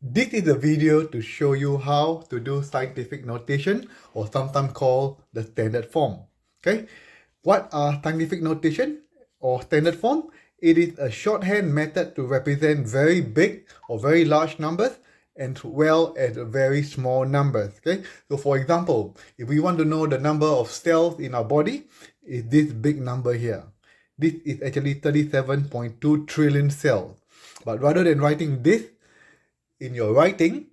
This is a video to show you how to do scientific notation, or sometimes called the standard form. Okay, what are scientific notation or standard form? It is a shorthand method to represent very big or very large numbers as well as very small numbers. Okay, so for example, if we want to know the number of cells in our body, is this big number here. This is actually 37.2 trillion cells. But rather than writing this in your writing,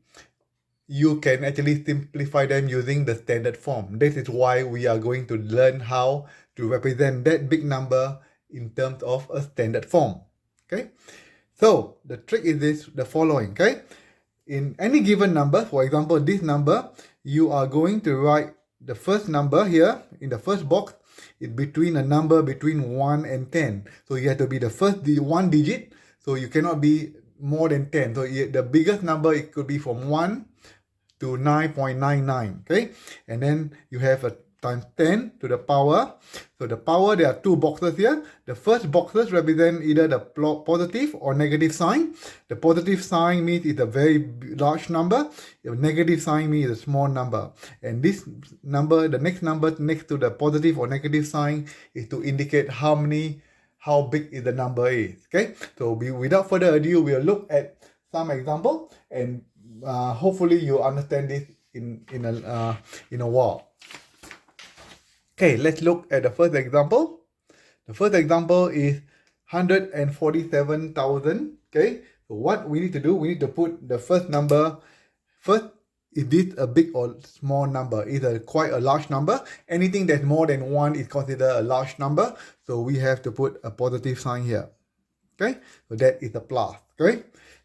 you can actually simplify them using the standard form. This is why we are going to learn how to represent that big number in terms of a standard form. Okay, so the trick is the following. Okay, in any given number, for example, this number, you are going to write the first number here in the first box is between a number between 1 and 10. So you have to be the first one digit, so you cannot be more than 10. So the biggest number, it could be from 1 to 9.99. Okay, and then you have a times 10 to the power. So the power, there are two boxes here. The first boxes represent either the positive or negative sign. The positive sign means it's a very large number. The negative sign means it's a small number. And this number, the next number next to the positive or negative sign, is to indicate how big is the number is. Okay, so without further ado, we'll look at some example, and hopefully you understand this in a while. Okay, let's look at the first example. The first example is 147,000. Okay, so what we need to do, we need to put the first number first. Is this a big or small number? It's quite a large number. Anything that's more than 1 is considered a large number. So we have to put a positive sign here. Okay, so that is a plus. Okay,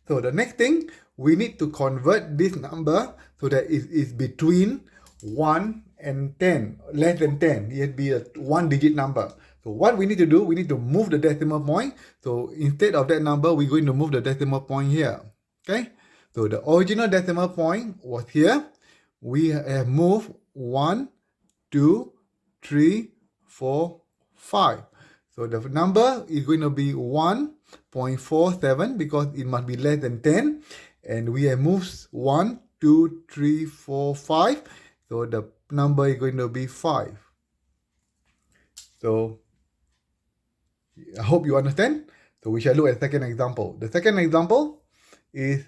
so the next thing, we need to convert this number so that it is between 1 and 10, less than 10. It will be a one digit number. So what we need to do, we need to move the decimal point. So instead of that number, we're going to move the decimal point here. Okay, so the original decimal point was here. We have moved 1, 2, 3, 4, 5. So the number is going to be 1.47 because it must be less than 10. And we have moved 1, 2, 3, 4, 5. So the number is going to be 5. So I hope you understand. So we shall look at the second example. The second example is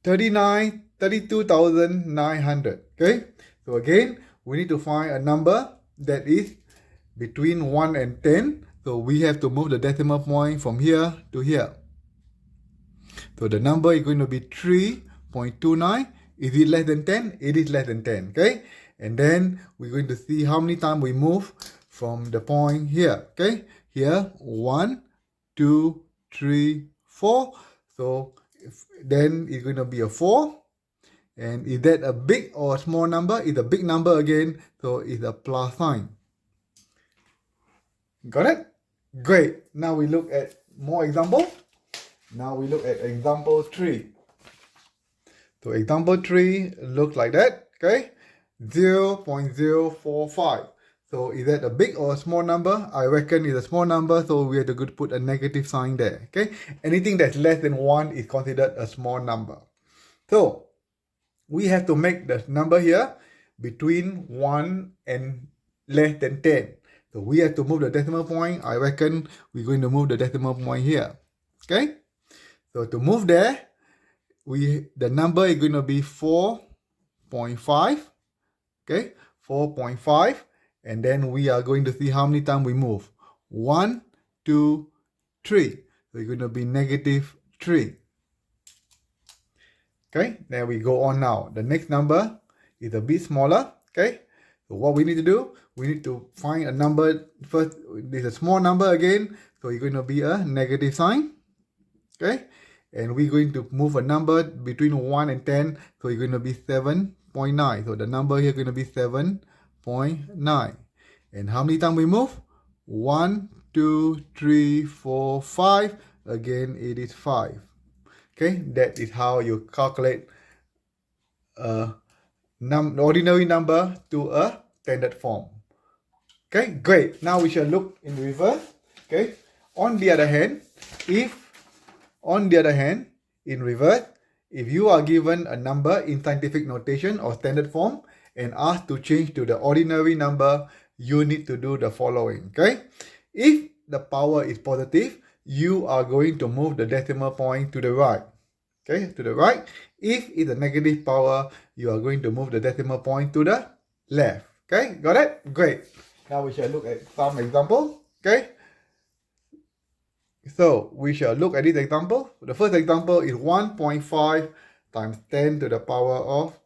32,900. Okay, so again, we need to find a number that is between 1 and 10. So we have to move the decimal point from here to here. So the number is going to be 3.29. Is it less than 10? It is less than 10. Okay, and then we're going to see how many times we move from the point here. Okay, here 1, 2, 3, 4. So then it's going to be a 4. And is that a big or a small number? It's a big number again, so it's a plus sign. Got it? Great. Now we look at more examples. Now we look at example 3. So example 3 looks like that. Okay, 0.045. So is that a big or a small number? I reckon it's a small number, so we have to put a negative sign there. Okay, anything that's less than 1 is considered a small number. So we have to make the number here between 1 and less than 10. So we have to move the decimal point. I reckon we're going to move the decimal point here. Okay, so to move there, the number is going to be 4.5. Okay, 4.5. And then we are going to see how many times we move. 1, 2, 3. So it's going to be negative 3. Okay, there we go on now. The next number is a bit smaller. Okay, so what we need to do, we need to find a number. First, there's a small number again. So it's going to be a negative sign. Okay, and we're going to move a number between 1 and 10. So it's going to be 7.9. So the number here is going to be 7.9. And how many times we move? 1, 2, 3, 4, 5. Again, it is 5. Okay, that is how you calculate a ordinary number to a standard form. Okay, great. Now we shall look in reverse. Okay, on the other hand, if in reverse, if you are given a number in scientific notation or standard form and asked to change to the ordinary number, you need to do the following, okay? If the power is positive, you are going to move the decimal point to the right, okay, to the right. If it's a negative power, you are going to move the decimal point to the left, okay? Got it? Great. Now we shall look at some example, okay? So we shall look at this example. The first example is 1.5 times 10 to the power of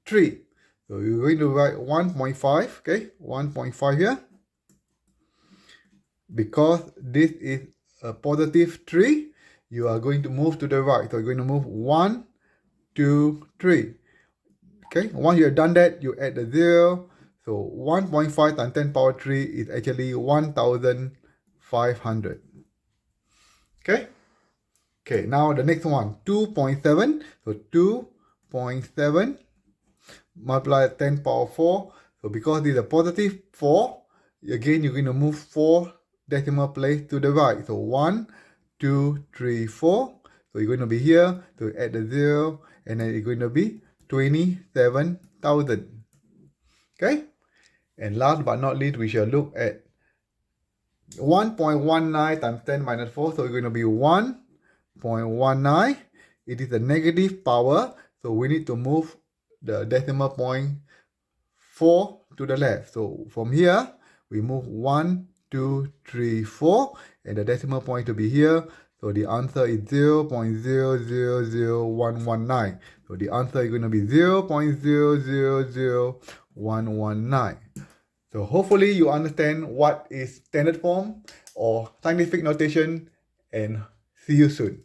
3. So you're going to write 1.5, okay? 1.5 here. Because this is a positive 3, you are going to move to the right. So you're going to move 1, 2, 3. Okay, once you have done that, you add the 0. So 1.5 times 10 power 3 is actually 1,500. Okay. Okay, now the next one, 2.7. So 2.7 multiply 10 power 4. So because this is a positive 4, again, you're going to move 4 decimal place to the right. So 1, 2, 3, 4. So you're going to be here to add the 0, and then it's going to be 27,000. Okay? And last but not least, we shall look at 1.19 times 10 minus 4. So it's going to be 1.19. It is a negative power, so we need to move the decimal point 4 to the left. So from here, we move 1, 2, 3, 4, and the decimal point to be here. So the answer is 0.000119. So the answer is going to be 0.000119. So hopefully you understand what is standard form or scientific notation, and see you soon.